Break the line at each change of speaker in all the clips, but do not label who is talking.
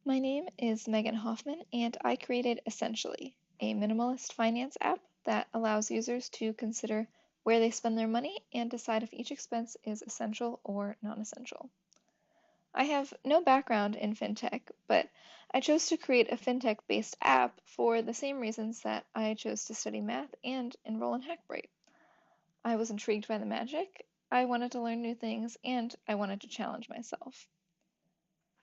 My name is Megan Hoffman, and I created Essentially, a minimalist finance app that allows users to consider where they spend their money and decide if each expense is essential or non-essential. I have no background in fintech, but I chose to create a fintech-based app for the same reasons that I chose to study math and enroll in Hackbright. I was intrigued by the magic, I wanted to learn new things, and I wanted to challenge myself.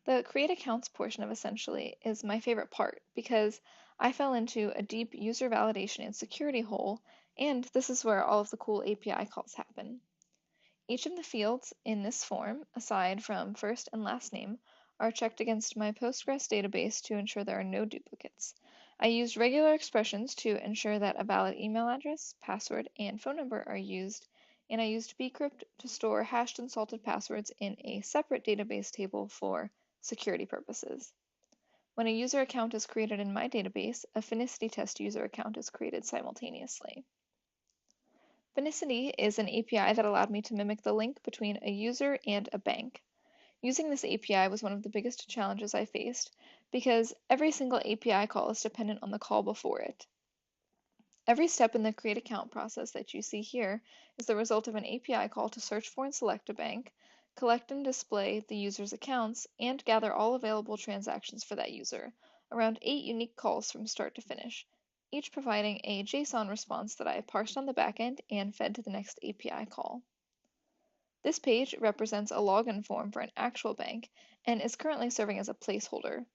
The create accounts portion of Essentially is my favorite part because I fell into a deep user validation and security hole, and this is where all of the cool API calls happen. Each of the fields in this form, aside from first and last name, are checked against my Postgres database to ensure there are no duplicates. I used regular expressions to ensure that a valid email address, password, and phone number are used, and I used bcrypt to store hashed and salted passwords in a separate database table for security purposes. When a user account is created in my database, a Finicity test user account is created simultaneously. Finicity is an API that allowed me to mimic the link between a user and a bank. Using this API was one of the biggest challenges I faced because every single API call is dependent on the call before it. Every step in the create account process that you see here is the result of an API call to search for and select a bank, collect and display the user's accounts, and gather all available transactions for that user, around 8 unique calls from start to finish, each providing a JSON response that I parsed on the backend and fed to the next API call. This page represents a login form for an actual bank and is currently serving as a placeholder.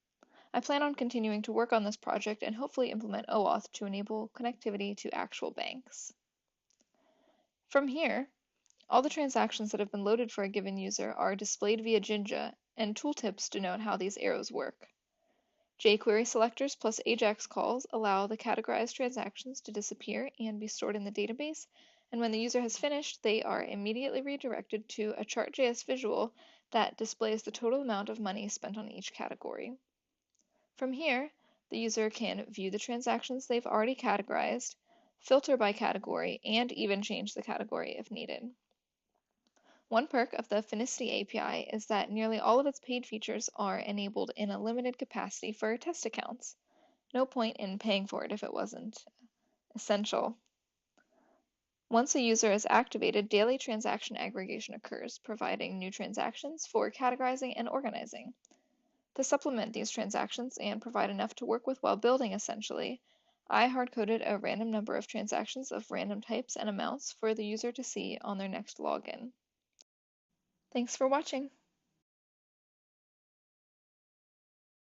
I plan on continuing to work on this project and hopefully implement OAuth to enable connectivity to actual banks. From here, all the transactions that have been loaded for a given user are displayed via Jinja, and tooltips denote how these arrows work. jQuery selectors plus AJAX calls allow the categorized transactions to disappear and be stored in the database, and when the user has finished, they are immediately redirected to a chart.js visual that displays the total amount of money spent on each category. From here, the user can view the transactions they've already categorized, filter by category, and even change the category if needed. One perk of the Finicity API is that nearly all of its paid features are enabled in a limited capacity for test accounts. No point in paying for it if it wasn't essential. Once a user is activated, daily transaction aggregation occurs, providing new transactions for categorizing and organizing. To supplement these transactions and provide enough to work with while building Essentially, I hard-coded a random number of transactions of random types and amounts for the user to see on their next login. Thanks for watching.